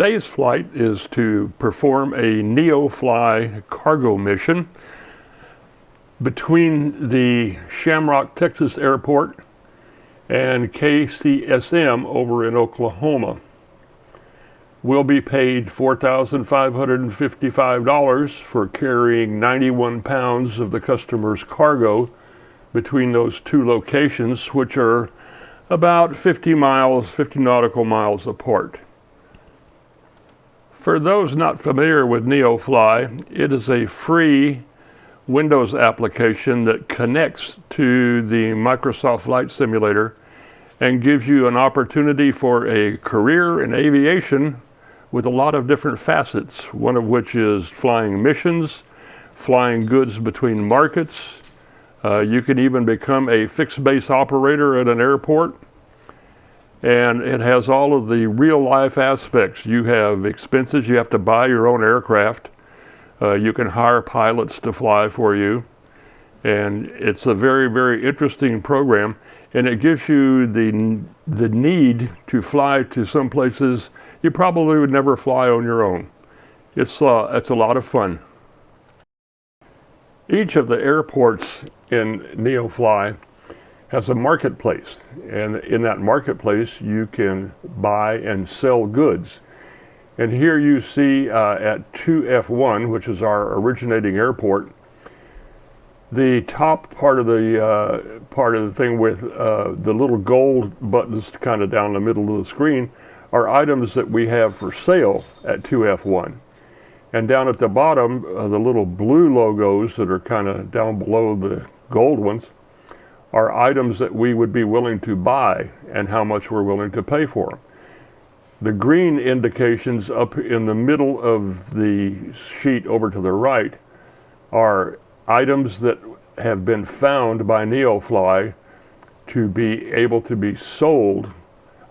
Today's flight is to perform a NeoFly cargo mission between the Shamrock, Texas airport and KCSM over in Oklahoma. We'll be paid $4,555 for carrying 91 pounds of the customer's cargo between those two locations, which are about 50 nautical miles apart. For those not familiar with NeoFly, it is a free Windows application that connects to the Microsoft Flight Simulator and gives you an opportunity for a career in aviation with a lot of different facets, one of which is flying missions, flying goods between markets. You can even become a fixed base operator at an airport. And it has all of the real life aspects. You have expenses, you have to buy your own aircraft. You can hire pilots to fly for you. And it's a very, very interesting program. And it gives you the need to fly to some places you probably would never fly on your own. It's a lot of fun. Each of the airports in NeoFly has a marketplace, and in that marketplace you can buy and sell goods. And here you see at 2F1, which is our originating airport, the top part of the thing with the little gold buttons kind of down the middle of the screen are items that we have for sale at 2F1. And down at the bottom, the little blue logos that are kind of down below the gold ones are items that we would be willing to buy and how much we're willing to pay for them. The green indications up in the middle of the sheet over to the right are items that have been found by NeoFly to be able to be sold.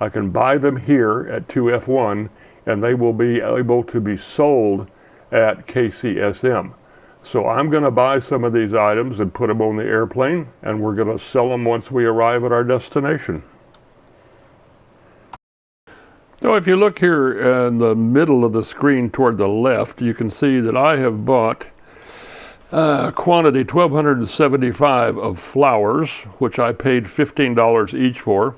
I can buy them here at 2F1 and they will be able to be sold at KCSM. So I'm going to buy some of these items and put them on the airplane, and we're going to sell them once we arrive at our destination. So if you look here in the middle of the screen toward the left, you can see that I have bought quantity 1,275 of flowers, which I paid $15 each for.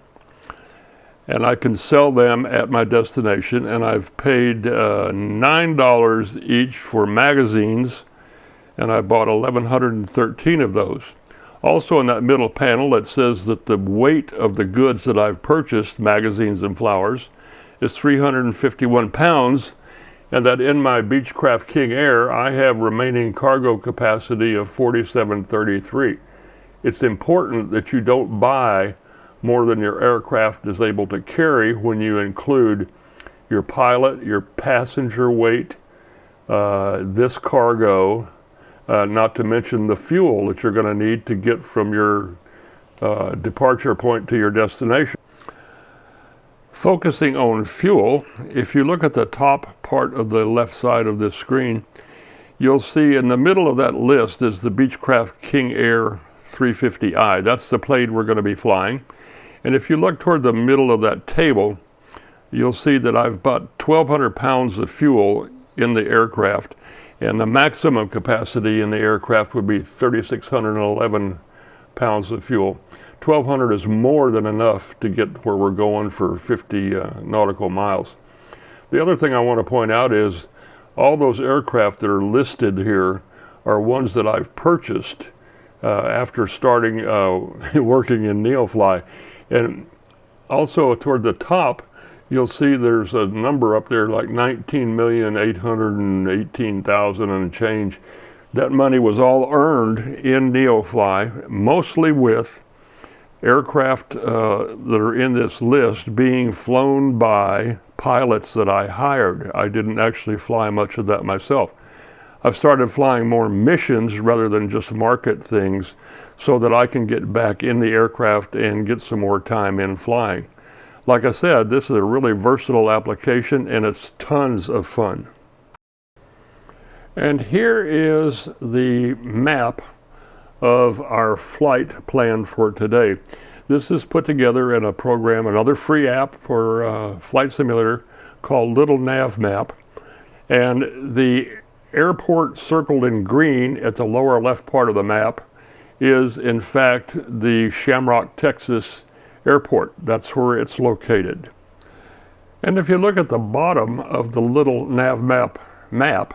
And I can sell them at my destination, and I've paid $9 each for magazines, and I bought 1,113 of those. Also in that middle panel, it says that the weight of the goods that I've purchased, magazines and flowers, is 351 pounds, and that in my Beechcraft King Air, I have remaining cargo capacity of 4733. It's important that you don't buy more than your aircraft is able to carry when you include your pilot, your passenger weight, this cargo, not to mention the fuel that you're going to need to get from your departure point to your destination. Focusing on fuel, if you look at the top part of the left side of this screen, you'll see in the middle of that list is the Beechcraft King Air 350i. That's the plane we're going to be flying. And if you look toward the middle of that table, you'll see that I've bought 1,200 pounds of fuel in the aircraft, and the maximum capacity in the aircraft would be 3,611 pounds of fuel. 1,200 is more than enough to get where we're going for 50 nautical miles. The other thing I want to point out is all those aircraft that are listed here are ones that I've purchased after starting working in NeoFly. And also toward the top, you'll see there's a number up there like 19,818,000 and change. That money was all earned in NeoFly, mostly with aircraft that are in this list being flown by pilots that I hired. I didn't actually fly much of that myself. I've started flying more missions rather than just market things so that I can get back in the aircraft and get some more time in flying. Like I said, this is a really versatile application and it's tons of fun. And here is the map of our flight plan for today. This is put together in a program, another free app for Flight Simulator called Little Nav Map. And the airport circled in green at the lower left part of the map is in fact the Shamrock, Texas airport. That's where it's located. And if you look at the bottom of the Little Nav map,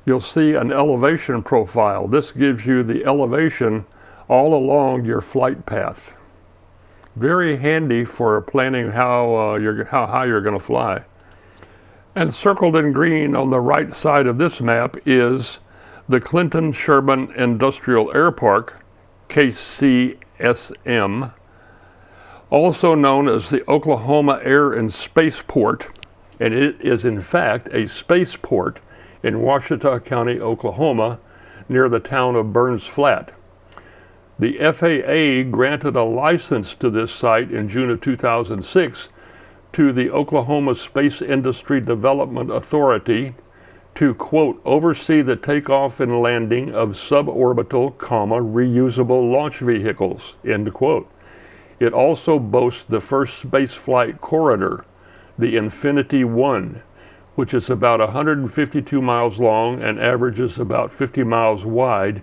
you'll see an elevation profile. This gives you the elevation all along your flight path. Very handy for planning how high you're going to fly. And circled in green on the right side of this map is the Clinton Sherman Industrial Air Park, KCSM, also known as the Oklahoma Air and Spaceport, and it is in fact a spaceport in Ouachita County, Oklahoma, near the town of Burns Flat. The FAA granted a license to this site in June of 2006 to the Oklahoma Space Industry Development Authority to, quote, oversee the takeoff and landing of suborbital, reusable launch vehicles, end quote. It also boasts the first spaceflight corridor, the Infinity 1, which is about 152 miles long and averages about 50 miles wide,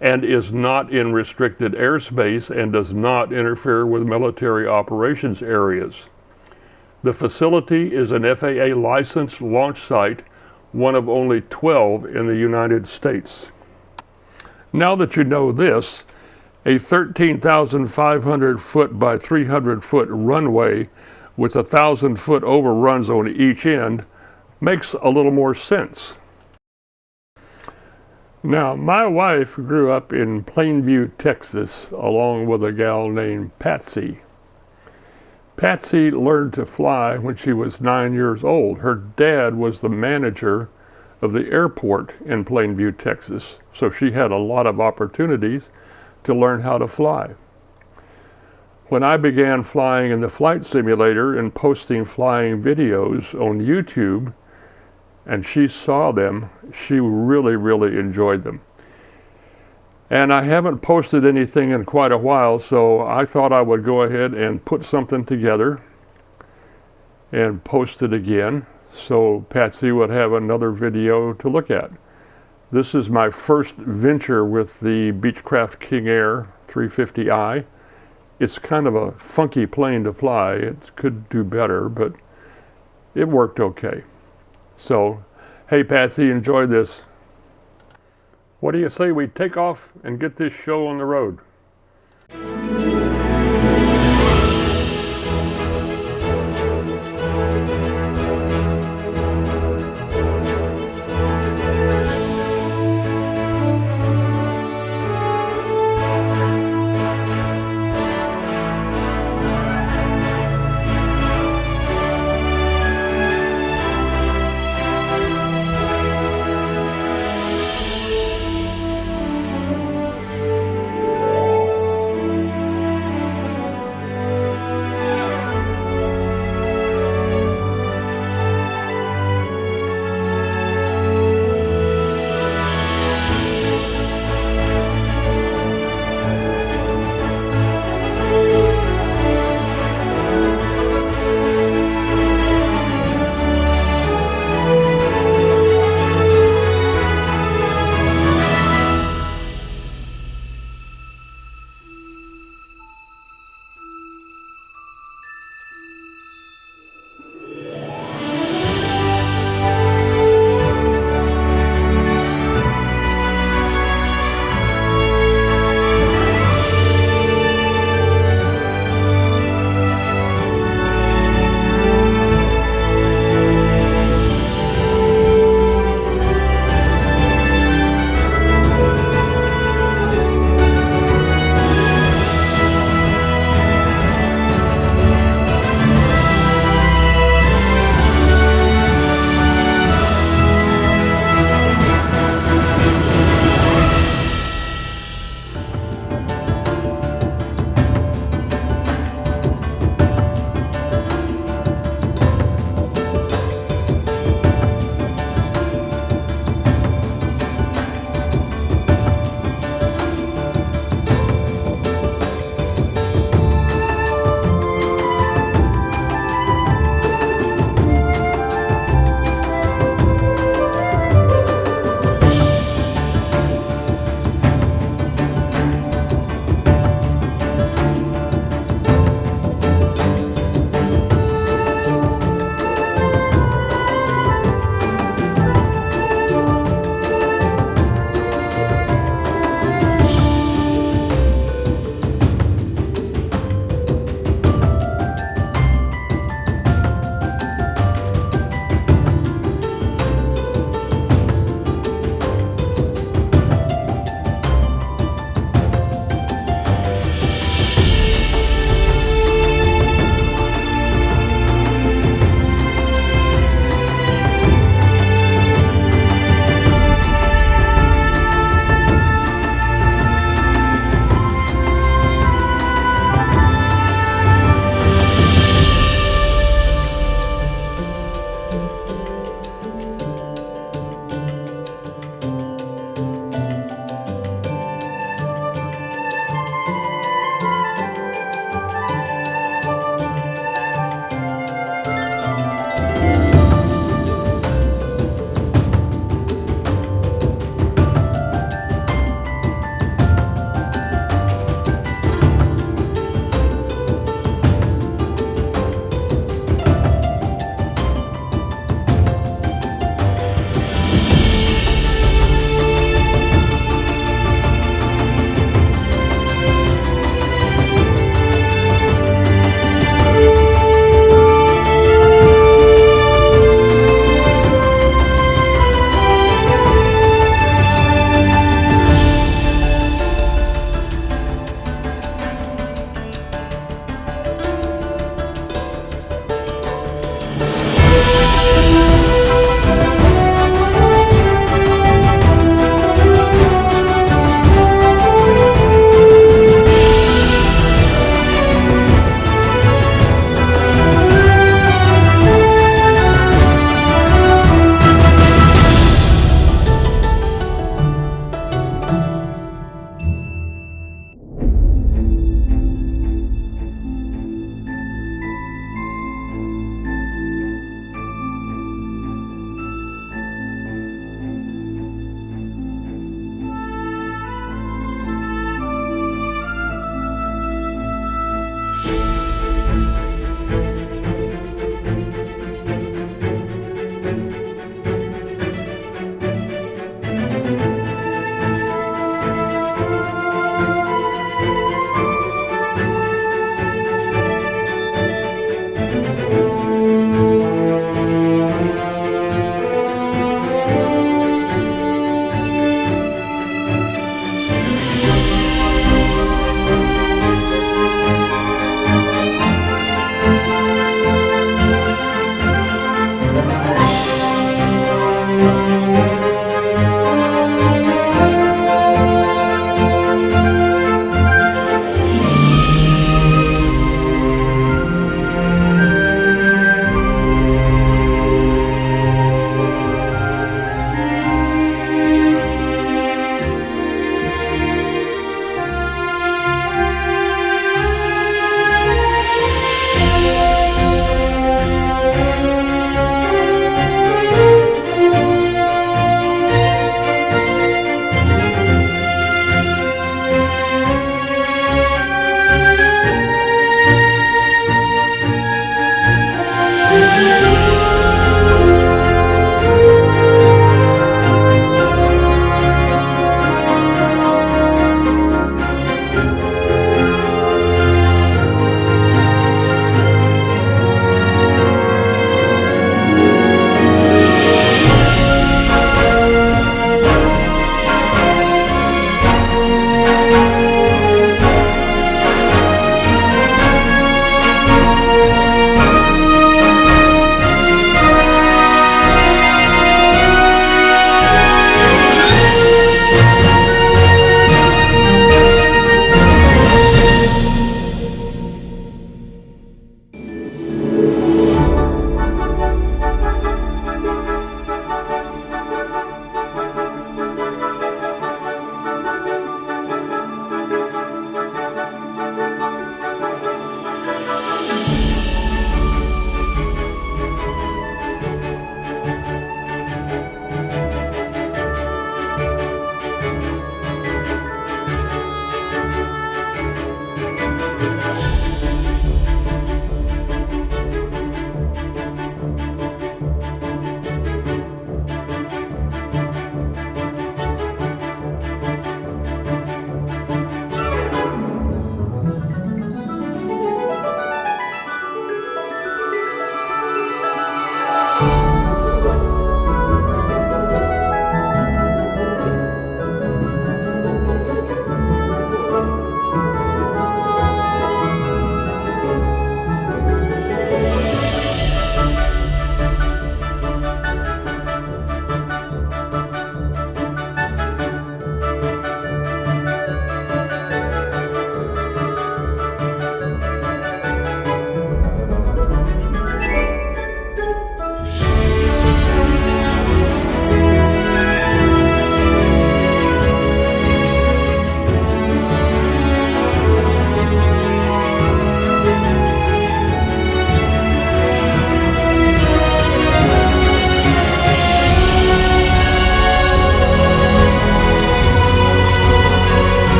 and is not in restricted airspace and does not interfere with military operations areas. The facility is an FAA licensed launch site, one of only 12 in the United States. Now that you know this, a 13,500 foot by 300 foot runway with 1,000 foot overruns on each end makes a little more sense. Now, my wife grew up in Plainview, Texas, along with a gal named Patsy. Patsy learned to fly when she was 9 years old. Her dad was the manager of the airport in Plainview, Texas, so she had a lot of opportunities to learn how to fly. When I began flying in the flight simulator and posting flying videos on YouTube, and she saw them, she really, really enjoyed them. And I haven't posted anything in quite a while, so I thought I would go ahead and put something together and post it again so Patsy would have another video to look at. This is my first venture with the Beechcraft King Air 350i. It's kind of a funky plane to fly. It could do better, but it worked okay. So, hey Patsy, enjoy this. What do you say we take off and get this show on the road?